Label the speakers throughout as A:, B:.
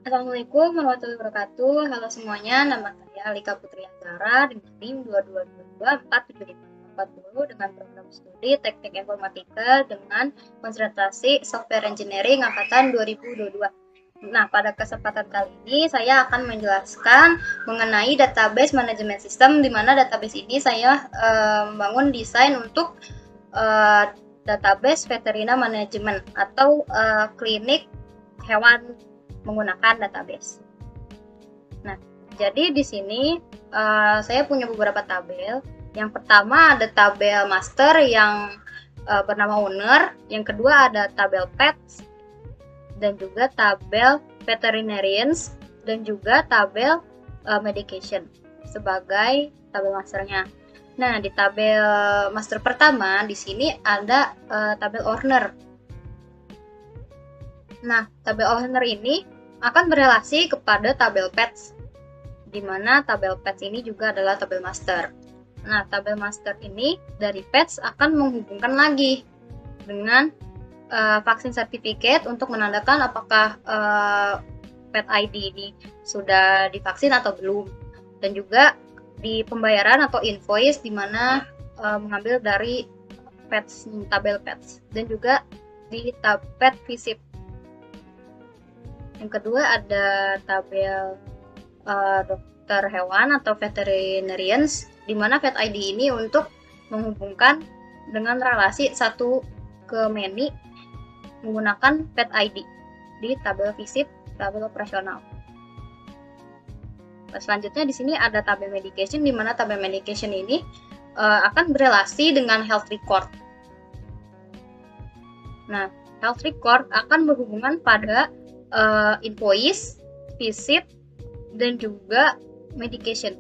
A: Assalamualaikum warahmatullahi wabarakatuh. Halo semuanya, nama saya Alika Putri Anggara dengan NIM 2222475440 dengan program studi Teknik Informatika dengan konsentrasi Software Engineering angkatan 2022. Nah, pada kesempatan kali ini saya akan menjelaskan mengenai database manajemen sistem, di mana database ini saya membangun desain untuk database veterina manajemen atau klinik hewan menggunakan database. Nah, jadi di sini saya punya beberapa tabel. Yang pertama ada tabel master yang bernama owner, yang kedua ada tabel pets, dan juga tabel veterinarians, dan juga tabel medication sebagai tabel masternya. Nah, di tabel master pertama di sini ada tabel owner. Nah, tabel owner ini akan berelasi kepada tabel pets, di mana tabel pets ini juga adalah tabel master. Nah, tabel master ini dari pets akan menghubungkan lagi dengan vaksin sertifikat untuk menandakan apakah pet ID ini sudah divaksin atau belum. Dan juga di pembayaran atau invoice di mana mengambil dari pets, tabel pets, dan juga di tab pet visit. Yang kedua ada tabel dokter hewan atau veterinarians, di mana vet ID ini untuk menghubungkan dengan relasi satu ke many menggunakan vet ID di tabel visit, tabel operasional. Selanjutnya di sini ada tabel medication, di mana tabel medication ini akan berelasi dengan health record. Nah, health record akan berhubungan pada invoice, visit, dan juga medication.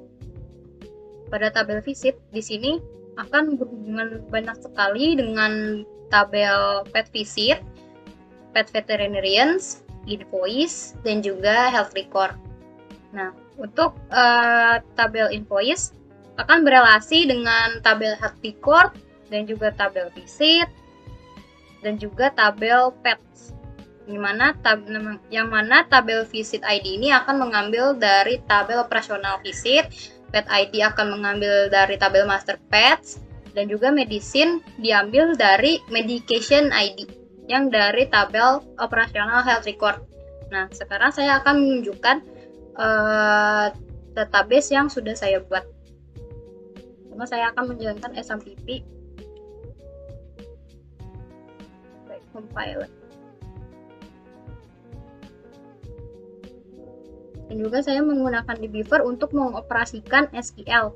A: Pada tabel visit di sini akan berhubungan banyak sekali dengan tabel pet visit, pet veterinarians, invoice, dan juga health record. Nah, untuk tabel invoice akan berelasi dengan tabel health record dan juga tabel visit dan juga tabel pets. Yang mana tabel visit ID ini akan mengambil dari tabel operasional visit, pet ID akan mengambil dari tabel master pets, dan juga medicine diambil dari medication ID yang dari tabel operasional health record. Nah, sekarang saya akan menunjukkan database yang sudah saya buat. Pertama saya akan menjalankan SMPP. Baik, compile. Dan juga saya menggunakan dbeaver untuk mengoperasikan SQL.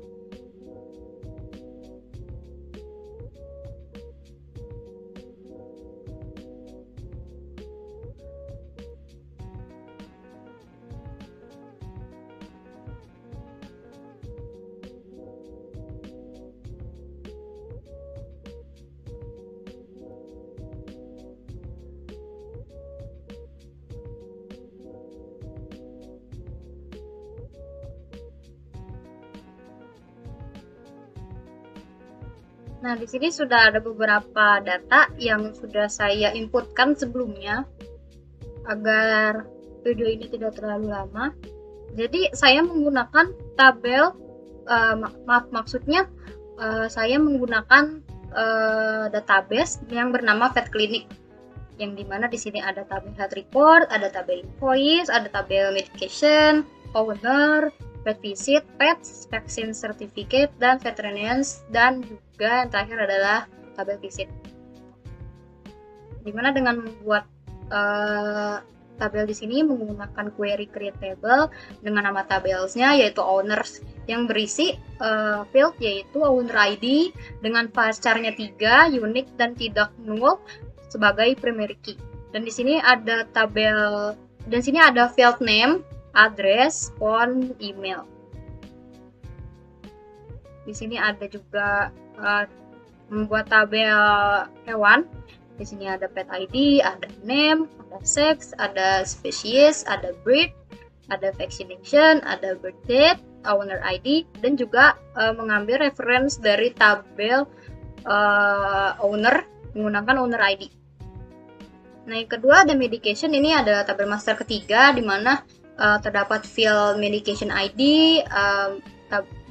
A: Nah, di sini sudah ada beberapa data yang sudah saya inputkan sebelumnya agar video ini tidak terlalu lama. Jadi saya menggunakan tabel, saya menggunakan database yang bernama Vet Clinic, yang dimana di sini ada tabel health report, ada tabel invoice, ada tabel medication, owner, pet visit, pets, vaksin certificate, dan veterinarians, dan juga yang terakhir adalah tabel visit. Dimana dengan membuat tabel di sini menggunakan query create table dengan nama tabelsnya yaitu owners yang berisi field yaitu owner ID dengan varchar-nya 3, unique dan tidak null sebagai primary key. Dan di sini ada tabel, dan sini ada field name, address, phone, email. Di sini ada juga membuat tabel hewan. Di sini ada pet ID, ada name, ada sex, ada species, ada breed, ada vaccination, ada birth date, owner ID, dan juga mengambil reference dari tabel owner menggunakan owner ID. Nah, yang kedua ada medication. Ini adalah tabel master ketiga, di mana terdapat field medication ID,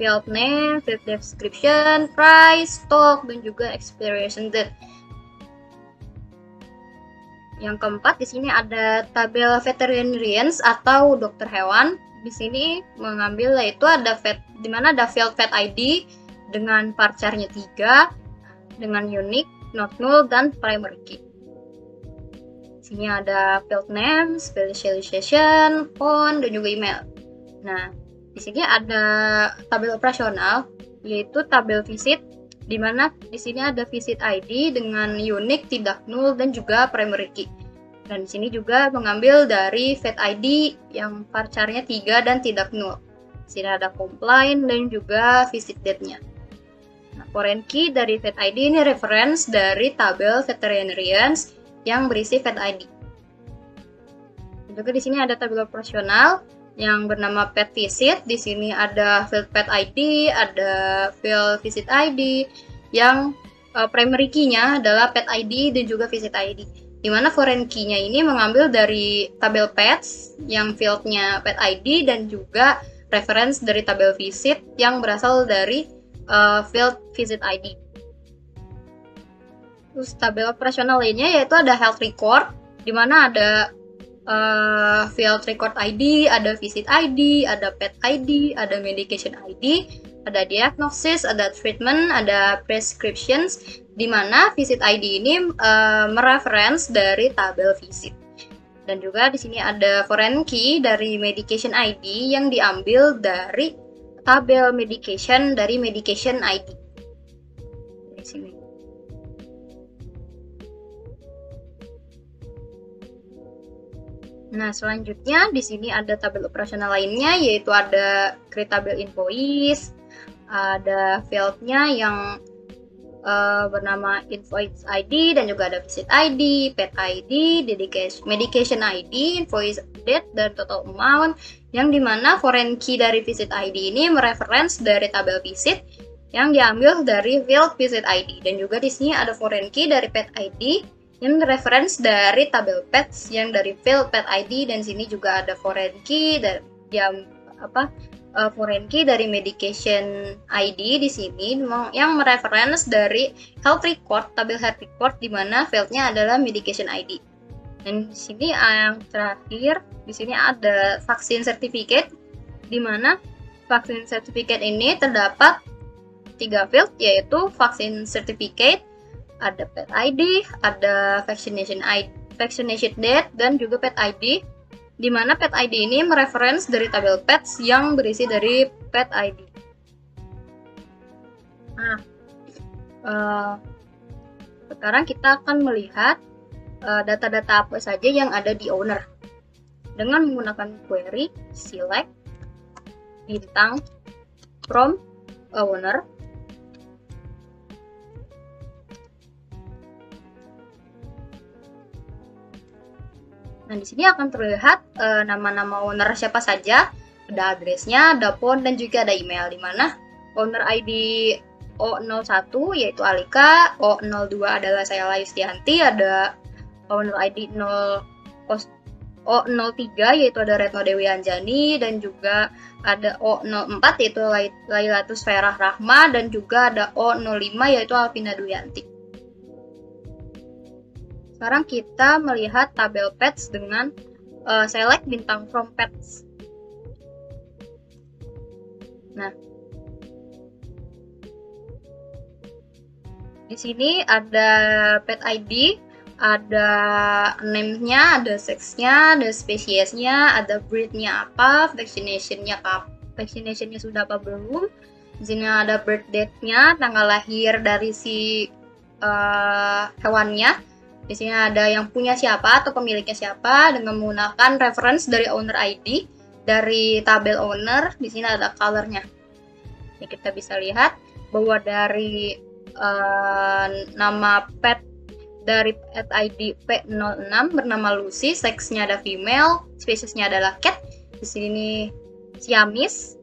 A: field name, field description, price, stock, dan juga expiration date. Yang keempat, di sini ada tabel veterinarians atau dokter hewan. Di sini mengambil yaitu ada di mana ada field vet ID dengan parcarnya 3, dengan unique, not null, dan primary key. Di sini ada field name, specialization, phone, dan juga email. Nah, di sini ada tabel operasional, yaitu tabel visit, di mana di sini ada visit ID dengan unique, tidak null, dan juga primary key. Dan di sini juga mengambil dari vet ID yang parcarnya 3 dan tidak null. Di sini ada complaint dan juga visit date-nya. Nah, foreign key dari vet ID ini reference dari tabel veterinarians yang berisi vet ID. Juga di sini ada tabel operasional yang bernama pet visit. Di sini ada field pet ID, ada field visit ID, yang primary key-nya adalah pet ID dan juga visit ID. Di mana foreign key-nya ini mengambil dari tabel pets yang field-nya pet ID dan juga reference dari tabel visit yang berasal dari field visit ID. Terus tabel operasional lainnya yaitu ada health record, di mana ada field record ID, ada visit ID, ada pet ID, ada medication ID, ada diagnosis, ada treatment, ada prescriptions, di mana visit ID ini mereference dari tabel visit. Dan juga di sini ada foreign key dari medication ID yang diambil dari tabel medication dari medication ID. Di sini. Nah, selanjutnya di sini ada tabel operasional lainnya, yaitu ada create tabel invoice, ada field-nya yang bernama invoice ID dan juga ada visit ID, pet ID, medication ID, invoice date, dan total amount, yang dimana foreign key dari visit ID ini mereference dari tabel visit yang diambil dari field visit ID. Dan juga di sini ada foreign key dari pet ID yang reference dari tabel pets yang dari field pet ID, dan sini juga ada foreign key dari foreign key dari medication ID di sini yang mereference dari health record, tabel health record, di mana fieldnya adalah medication ID. Dan di sini yang terakhir, di sini ada vaksin certificate, di mana vaksin certificate ini terdapat 3 field, yaitu vaksin certificate, ada pet ID, ada vaccination date, dan juga pet ID, di mana pet ID ini mereference dari tabel pets yang berisi dari pet ID. Nah, sekarang kita akan melihat data-data apa saja yang ada di owner dengan menggunakan query select bintang from owner. Nah, di sini akan terlihat nama-nama owner siapa saja, ada address-nya, ada phone, dan juga ada email, di mana owner ID O01 yaitu Alika, O02 adalah saya Yustianti, ada owner ID O03 yaitu ada Retno Dewi Anjani, dan juga ada O04 yaitu Lailatus Ferah Rahma, dan juga ada O05 yaitu Alvina Duyanti. Sekarang kita melihat tabel pets dengan select bintang from pets. Nah, di sini ada pet ID, ada name-nya, ada sex-nya, ada spesiesnya, ada breed-nya apa, vaccination-nya sudah apa belum. Di sini ada birth date-nya, tanggal lahir dari si hewannya. Di sini ada yang punya siapa atau pemiliknya siapa dengan menggunakan reference dari owner ID dari tabel owner. Di sini ada color-nya. Jadi kita bisa lihat bahwa dari nama pet dari pet ID P06 bernama Lucy, seksnya ada female, spesiesnya adalah cat. Di sini Siamis,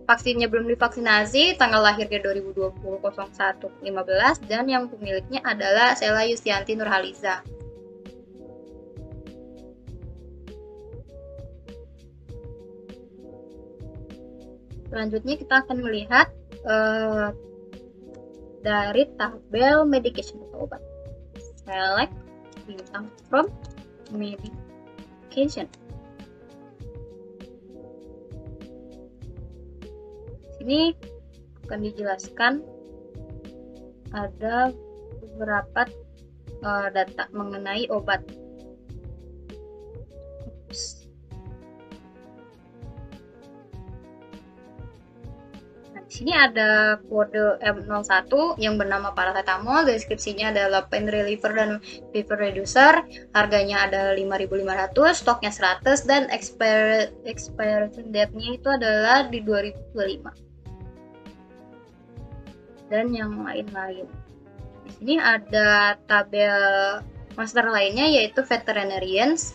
A: vaksinnya belum divaksinasi, tanggal lahirnya 2020 01 15, dan yang pemiliknya adalah Sela Yustianti Nurhaliza. Selanjutnya kita akan melihat dari tabel medication atau obat. Select bintang from medication. Sini akan dijelaskan ada beberapa data mengenai obat. Nah, di sini ada kode M01 yang bernama paracetamol, deskripsinya adalah pain reliever dan fever reducer, harganya ada 5.500, stoknya 100, dan expiration date-nya itu adalah di 2025. Dan yang lain-lain. Di sini ada tabel master lainnya yaitu veterinarians,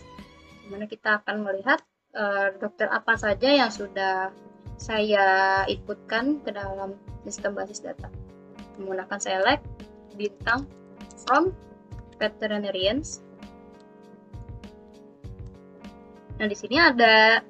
A: di mana kita akan melihat dokter apa saja yang sudah saya inputkan ke dalam sistem basis data. Menggunakan select bintang from veterinarians. Nah, di sini ada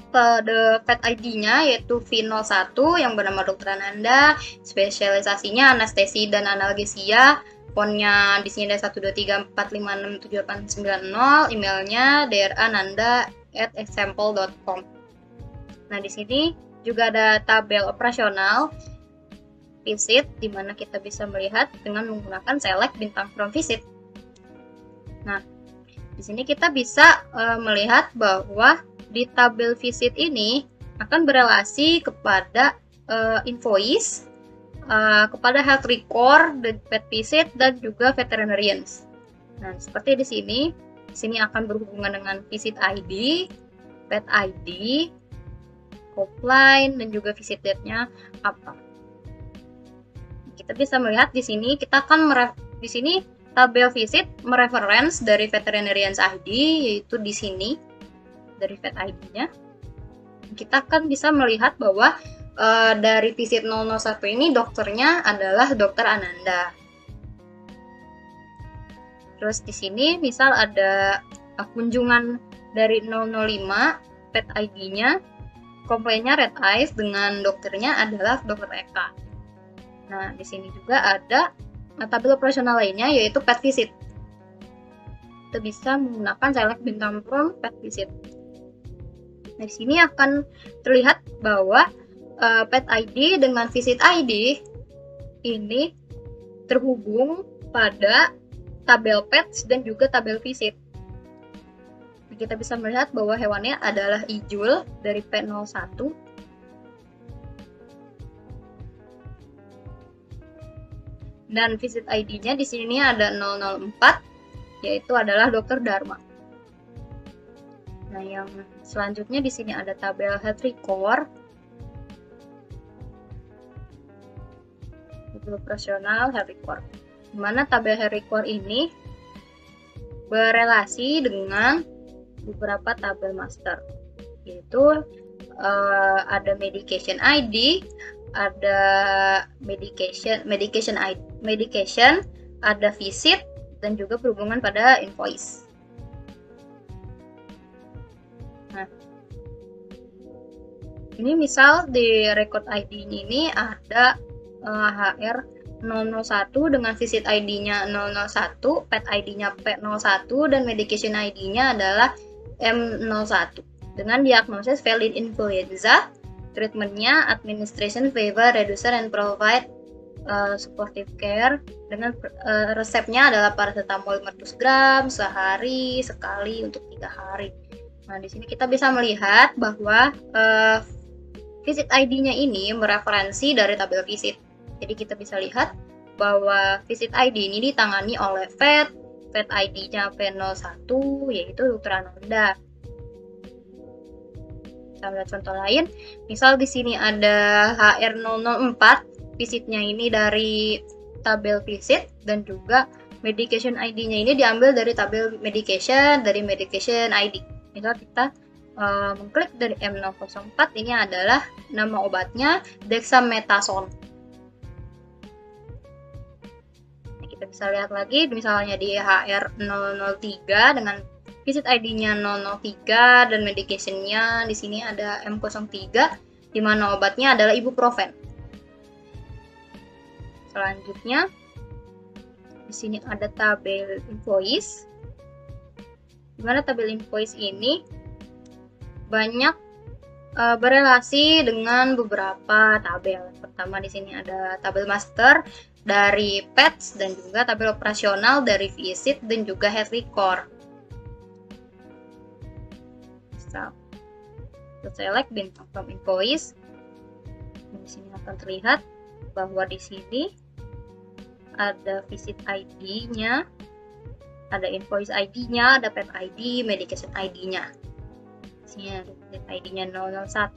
A: kode vet ID-nya yaitu V01 yang bernama Dr. Ananda, spesialisasinya anestesi dan analgesia. Fontnya di sini ada 12345678990, emailnya drananda@example.com. Nah, di sini juga ada tabel operasional visit, di mana kita bisa melihat dengan menggunakan select bintang from visit. Nah, di sini kita bisa melihat bahwa di tabel visit ini akan berelasi kepada invoice, kepada health record, pet visit, dan juga veterinarians. Nah, seperti di sini akan berhubungan dengan visit ID, pet ID, offline, dan juga visit date-nya apa. Kita bisa melihat di sini kita akan di sini tabel visit mereference dari veterinarians ID, yaitu di sini dari vet ID-nya. Kita akan bisa melihat bahwa dari visit 001 ini dokternya adalah Dr. Ananda. Terus di sini misal ada kunjungan dari 005, pet ID-nya, komplainnya red eyes, dengan dokternya adalah Dr. Eka. Nah, di sini juga ada tabel operasional lainnya yaitu pet visit. Kita bisa menggunakan select bintang from pet visit. Nah, di sini akan terlihat bahwa pet ID dengan visit ID ini terhubung pada tabel pets dan juga tabel visit. Kita bisa melihat bahwa hewannya adalah Ijul dari P01. Dan visit ID-nya di sini ada 004, yaitu adalah Dr. Dharma. Nah, yang selanjutnya di sini ada tabel health record, tabel operasional health record, di mana tabel health record ini berelasi dengan beberapa tabel master, yaitu ada medication ID, ada medication, ada visit, dan juga berhubungan pada invoice. Nah, ini misal di record ID ini ada HR 001 dengan visit ID-nya 001, pet ID-nya P01, dan medication ID-nya adalah M01 dengan diagnosis valid influenza, treatmentnya administration fever reducer and provide supportive care, dengan resepnya adalah paracetamol 500 gram sehari sekali untuk 3 hari. Nah, di sini kita bisa melihat bahwa visit ID-nya ini mereferensi dari tabel visit. Jadi kita bisa lihat bahwa visit ID ini ditangani oleh vet ID-nya P01 yaitu Dr. Ananda. Kita lihat contoh lain, misal di sini ada HR004, visitnya ini dari tabel visit, dan juga medication ID-nya ini diambil dari tabel medication, dari medication ID. Misal kita mengklik dari M004, ini adalah nama obatnya dexamethasone. Kita bisa lihat lagi misalnya di HR003 dengan visit ID-nya 003 dan medication-nya di sini ada M03. di mana obatnya adalah ibuprofen. Selanjutnya, di sini ada tabel invoice. Di mana tabel invoice ini banyak berelasi dengan beberapa tabel. Pertama di sini ada tabel master dari patch dan juga tabel operasional dari visit dan juga health record. Kita select bintang from invoice. Di sini akan terlihat bahwa di sini ada visit ID-nya, ada invoice ID-nya, ada pet ID, medication ID-nya. Di sini ada visit ID-nya 001.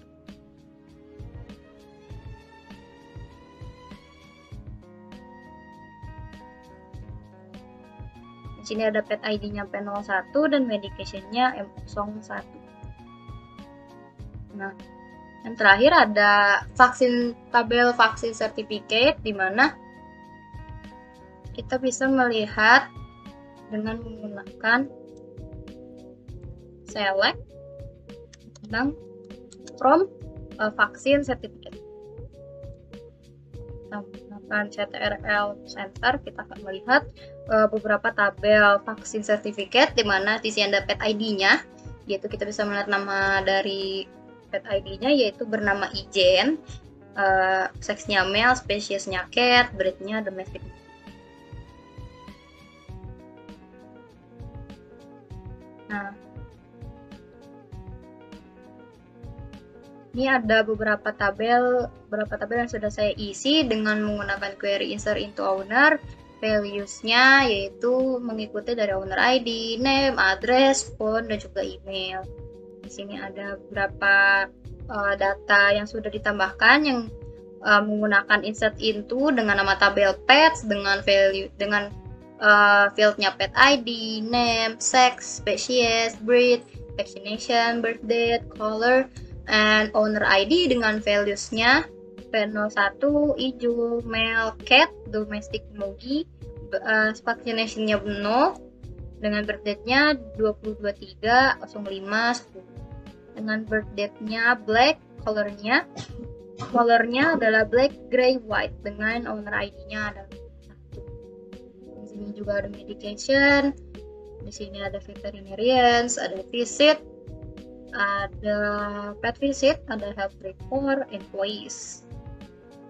A: Di sini ada pet ID-nya P01 dan medication-nya M01. Nah, yang terakhir ada tabel vaksin certificate, di mana kita bisa melihat dengan menggunakan select dan from vaksin certificate. Kita menggunakan CTRL center, kita akan melihat beberapa tabel vaksin certificate, di mana di sini ada pet ID-nya, yaitu kita bisa melihat nama dari pet ID-nya yaitu bernama Ijen, seksnya male, spesiesnya cat, breednya domestic. Nah, ini ada beberapa tabel yang sudah saya isi dengan menggunakan query insert into owner. Values-nya yaitu mengikuti dari owner ID, name, address, phone, dan juga email. Di sini ada beberapa data yang sudah ditambahkan yang menggunakan insert into dengan nama tabel pets, dengan value, dengan fieldnya pet ID, name, sex, species, breed, vaccination, birth date, color, and owner ID dengan values-nya P01 hijau, male, cat, domestic mogi, vaccination-nya 0, dengan birth date-nya 22/3/05/10. Dengan birth date-nya black, colornya adalah black, gray, white, dengan owner ID-nya adalah 1. Di sini juga ada medication, di sini ada veterinarians, ada visit, ada pet visit, ada health record, invoice.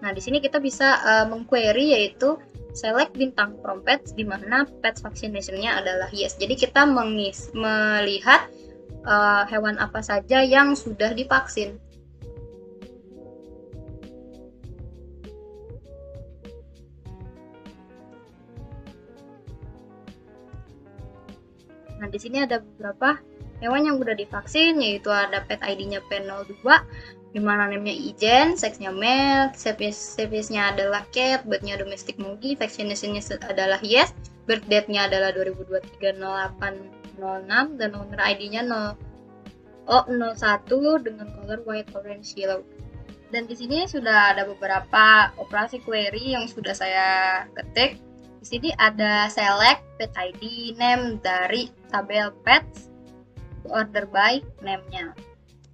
A: Nah, di sini kita bisa mengquery yaitu select bintang from pets, di mana pets vaccination-nya adalah yes. Jadi kita melihat hewan apa saja yang sudah divaksin. Nah, di sini ada beberapa hewan yang sudah divaksin, yaitu ada pet ID-nya P02, di mana namanya Ijen, seksnya male, species-nya adalah cat, breed-nya domestic mogi, vaccination-nya adalah yes, birth date-nya adalah 2023/08/06, dan owner ID-nya 01 dengan color white, orange, yellow. Dan di sini sudah ada beberapa operasi query yang sudah saya ketik. Di sini ada select pet ID name dari tabel pets, order by name-nya.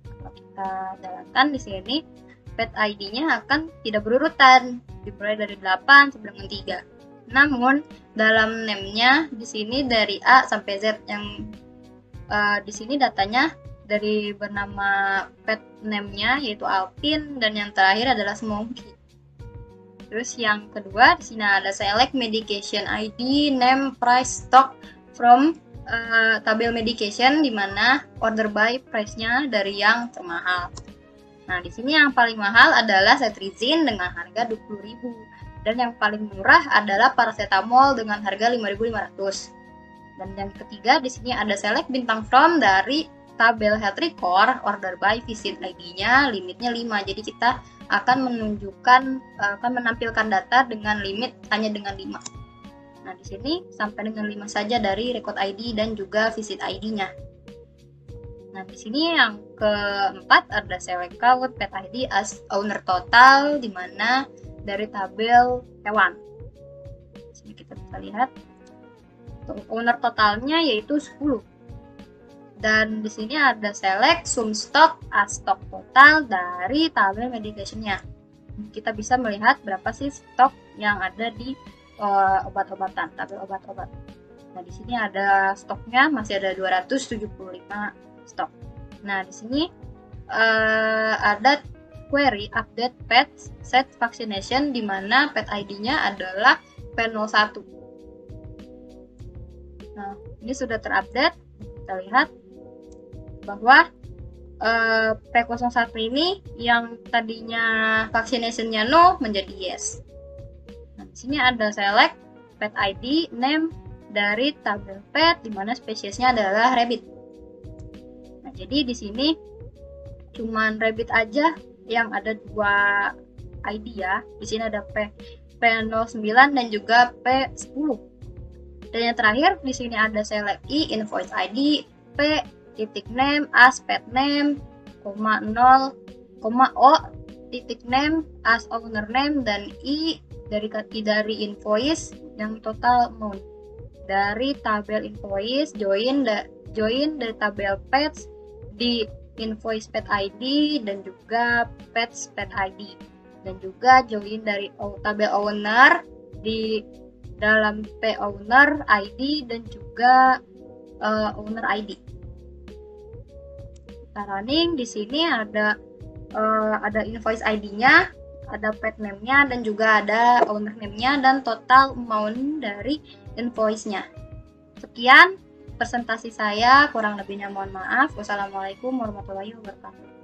A: Kalau kita jalankan di sini, pet ID-nya akan tidak berurutan, dimulai dari 8 sampai dengan 3. Namun dalam name-nya di sini dari A sampai Z, yang di sini datanya dari bernama pet name-nya yaitu Alpin, dan yang terakhir adalah Smokey. Terus yang kedua di sini ada select medication ID, name, price, stock from tabel medication, di mana order by price-nya dari yang termahal. Nah, di sini yang paling mahal adalah cetirizine dengan harga 20.000. Dan yang paling murah adalah paracetamol dengan harga 5.500. Dan yang ketiga di sini ada select bintang from dari tabel health record, order by visit ID-nya limitnya 5. Jadi kita akan menampilkan data dengan limit hanya dengan 5. Nah, di sini sampai dengan 5 saja dari record ID dan juga visit ID-nya. Nah, di sini yang keempat ada select count pet ID as owner total, di mana dari tabel hewan. Di sini kita bisa lihat owner totalnya yaitu 10. Dan di sini ada select sum stock as stok total dari tabel medication-nya. Kita bisa melihat berapa sih stok yang ada di obat-obatan, tabel obat-obat. Nah, di sini ada stoknya masih ada 275 stok. Nah, di sini ada query update pet set vaccination di mana pet ID-nya adalah P01. Nah, ini sudah terupdate. Kita lihat bahwa P01 ini yang tadinya vaccination-nya no menjadi yes. Nah, di sini ada select pet ID name dari tabel pet di mana spesiesnya adalah rabbit. Nah, jadi di sini cuman rabbit aja yang ada 2 ID ya. Di sini ada P09 dan juga P10. Dan yang terakhir di sini ada select I invoice ID P titik name as pet name, 0, O titik name as owner name, dan I dari invoice yang total amount. Dari tabel invoice join dari tabel pets di invoice pet ID dan juga pets pet ID, dan juga join dari tabel owner di dalam P owner ID dan juga owner ID. Running di sini ada invoice ID-nya, ada pet name-nya, dan juga ada owner name-nya dan total amount dari invoice-nya. Sekian presentasi saya, kurang lebihnya mohon maaf. Wassalamualaikum warahmatullahi wabarakatuh.